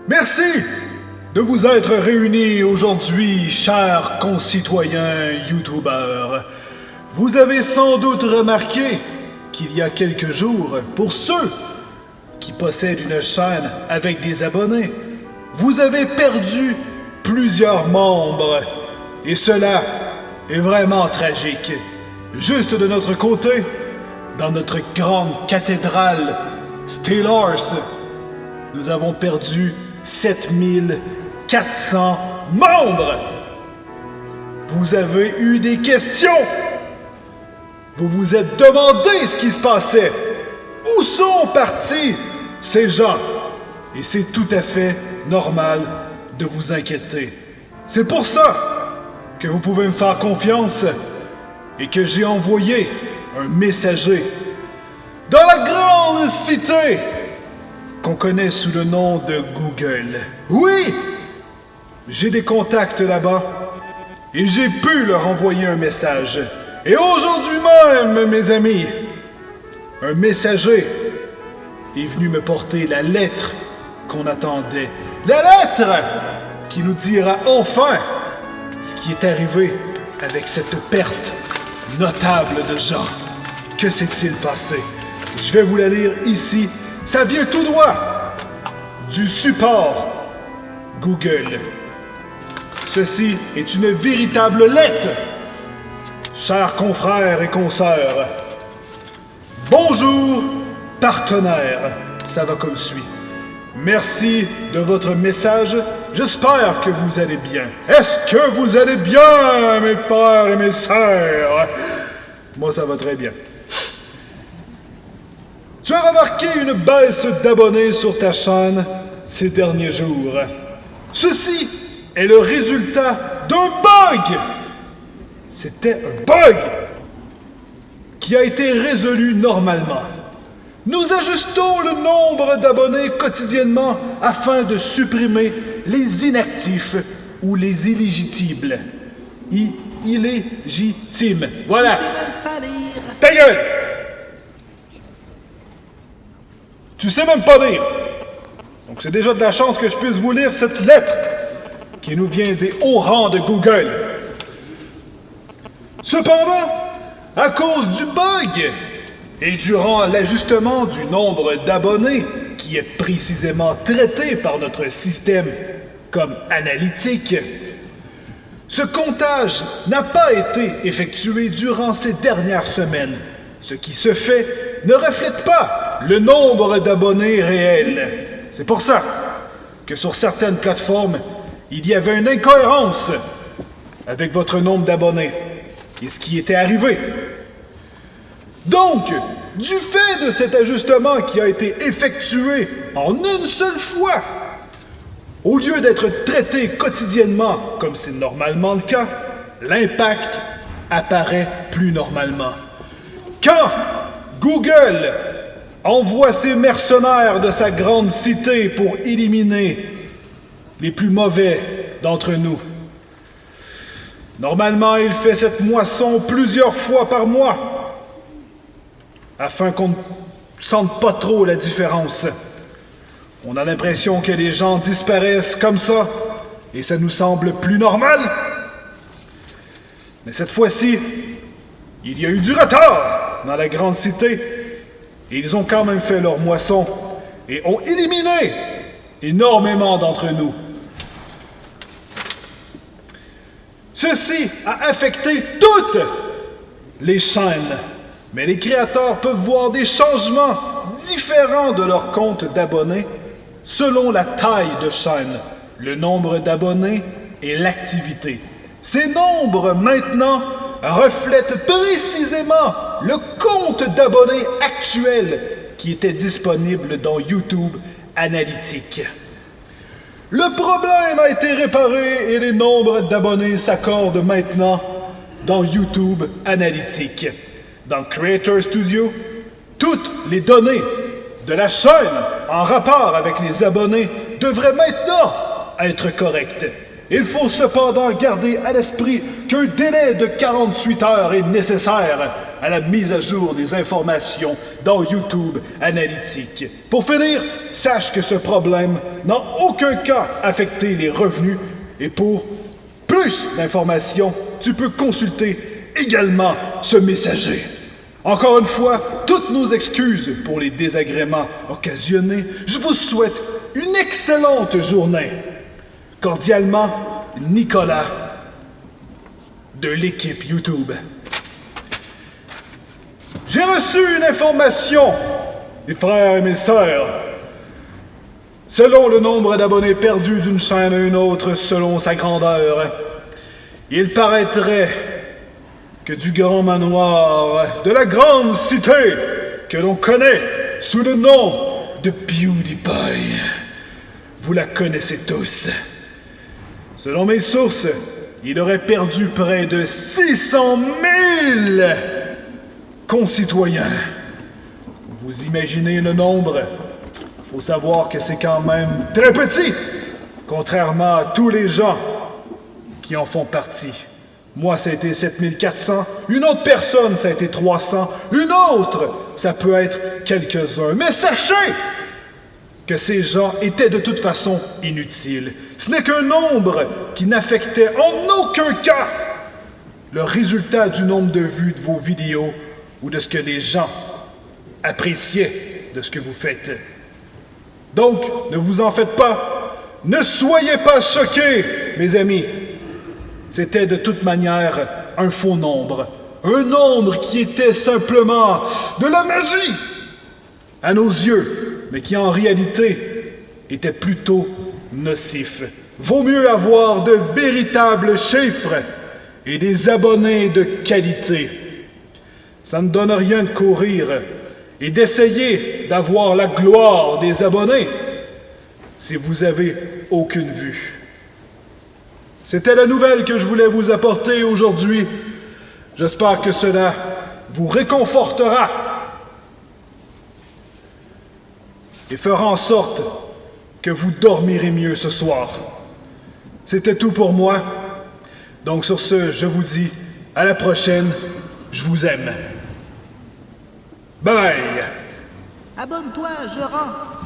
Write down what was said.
Merci de vous être réunis aujourd'hui, chers concitoyens YouTubers. Vous avez sans doute remarqué qu'il y a quelques jours, pour ceux qui possèdent une chaîne avec des abonnés, vous avez perdu plusieurs membres. Et cela est vraiment tragique. Juste de notre côté, dans notre grande cathédrale Stellars, nous avons perdu 7400 membres. Vous avez eu des questions. Vous vous êtes demandé ce qui se passait. Où sont partis ces gens? Et c'est tout à fait normal de vous inquiéter. C'est pour ça que vous pouvez me faire confiance et que j'ai envoyé un messager dans la grande cité qu'on connaît sous le nom de Google. Oui, j'ai des contacts là-bas et j'ai pu leur envoyer un message. Et aujourd'hui même, mes amis, un messager est venu me porter la lettre qu'on attendait. La lettre qui nous dira enfin ce qui est arrivé avec cette perte notable de gens. Que s'est-il passé? Je vais vous la lire ici. Ça vient tout droit du support Google. Ceci est une véritable lettre. Chers confrères et consoeurs, bonjour, partenaires. Ça va comme suit. Merci de votre message. J'espère que vous allez bien. Est-ce que vous allez bien, mes frères et mes sœurs? Moi, ça va très bien. Tu as remarqué une baisse d'abonnés sur ta chaîne ces derniers jours. Ceci est le résultat d'un bug. C'était un bug qui a été résolu normalement. Nous ajustons le nombre d'abonnés quotidiennement afin de supprimer les inactifs ou les illégitimes. Illégitimes. Voilà. Ta gueule! Tu sais même pas lire. Donc c'est déjà de la chance que je puisse vous lire cette lettre qui nous vient des hauts rangs de Google. Cependant, à cause du bug et durant l'ajustement du nombre d'abonnés qui est précisément traité par notre système comme analytique, ce comptage n'a pas été effectué durant ces dernières semaines. Ce qui se fait ne reflète pas le nombre d'abonnés réels. C'est pour ça que sur certaines plateformes, il y avait une incohérence avec votre nombre d'abonnés et ce qui était arrivé. Donc, du fait de cet ajustement qui a été effectué en une seule fois, au lieu d'être traité quotidiennement comme c'est normalement le cas, l'impact apparaît plus normalement. Quand Google envoie ses mercenaires de sa grande cité pour éliminer les plus mauvais d'entre nous, normalement, il fait cette moisson plusieurs fois par mois afin qu'on ne sente pas trop la différence. On a l'impression que les gens disparaissent comme ça et ça nous semble plus normal. Mais cette fois-ci, il y a eu du retard dans la grande cité et ils ont quand même fait leur moisson et ont éliminé énormément d'entre nous. Ceci a affecté toutes les chaînes, mais les créateurs peuvent voir des changements différents de leur compte d'abonnés selon la taille de chaîne, le nombre d'abonnés et l'activité. Ces nombres maintenant reflètent précisément le compte d'abonnés actuel qui était disponible dans YouTube Analytics. Le problème a été réparé et les nombres d'abonnés s'accordent maintenant dans YouTube Analytics. Dans Creator Studio, toutes les données de la chaîne en rapport avec les abonnés devraient maintenant être correctes. Il faut cependant garder à l'esprit qu'un délai de 48 heures est nécessaire à la mise à jour des informations dans YouTube Analytics. Pour finir, sache que ce problème n'a en aucun cas affecté les revenus et pour plus d'informations, tu peux consulter également ce messager. Encore une fois, toutes nos excuses pour les désagréments occasionnés. Je vous souhaite une excellente journée. Cordialement, Nicolas de l'équipe YouTube. J'ai reçu une information, mes frères et mes sœurs. Selon le nombre d'abonnés perdus d'une chaîne à une autre, selon sa grandeur, il paraîtrait que du grand manoir de la grande cité que l'on connaît sous le nom de PewDiePie, vous la connaissez tous. Selon mes sources, il aurait perdu près de 600 000 concitoyens. Vous imaginez le nombre? Faut savoir que c'est quand même très petit, contrairement à tous les gens qui en font partie. Moi, ça a été 7400. Une autre personne, ça a été 300. Une autre, ça peut être quelques-uns. Mais sachez que ces gens étaient de toute façon inutiles. Ce n'est qu'un nombre qui n'affectait en aucun cas le résultat du nombre de vues de vos vidéos ou de ce que les gens appréciaient de ce que vous faites. Donc, ne vous en faites pas. Ne soyez pas choqués, mes amis. C'était de toute manière un faux nombre. Un nombre qui était simplement de la magie à nos yeux, mais qui en réalité était plutôt nocif. Vaut mieux avoir de véritables chiffres et des abonnés de qualité. Ça ne donne rien de courir et d'essayer d'avoir la gloire des abonnés si vous avez aucune vue. C'était la nouvelle que je voulais vous apporter aujourd'hui. J'espère que cela vous réconfortera et fera en sorte que vous dormirez mieux ce soir. C'était tout pour moi. Donc sur ce, je vous dis à la prochaine. Je vous aime. Bye! Abonne-toi, je rends.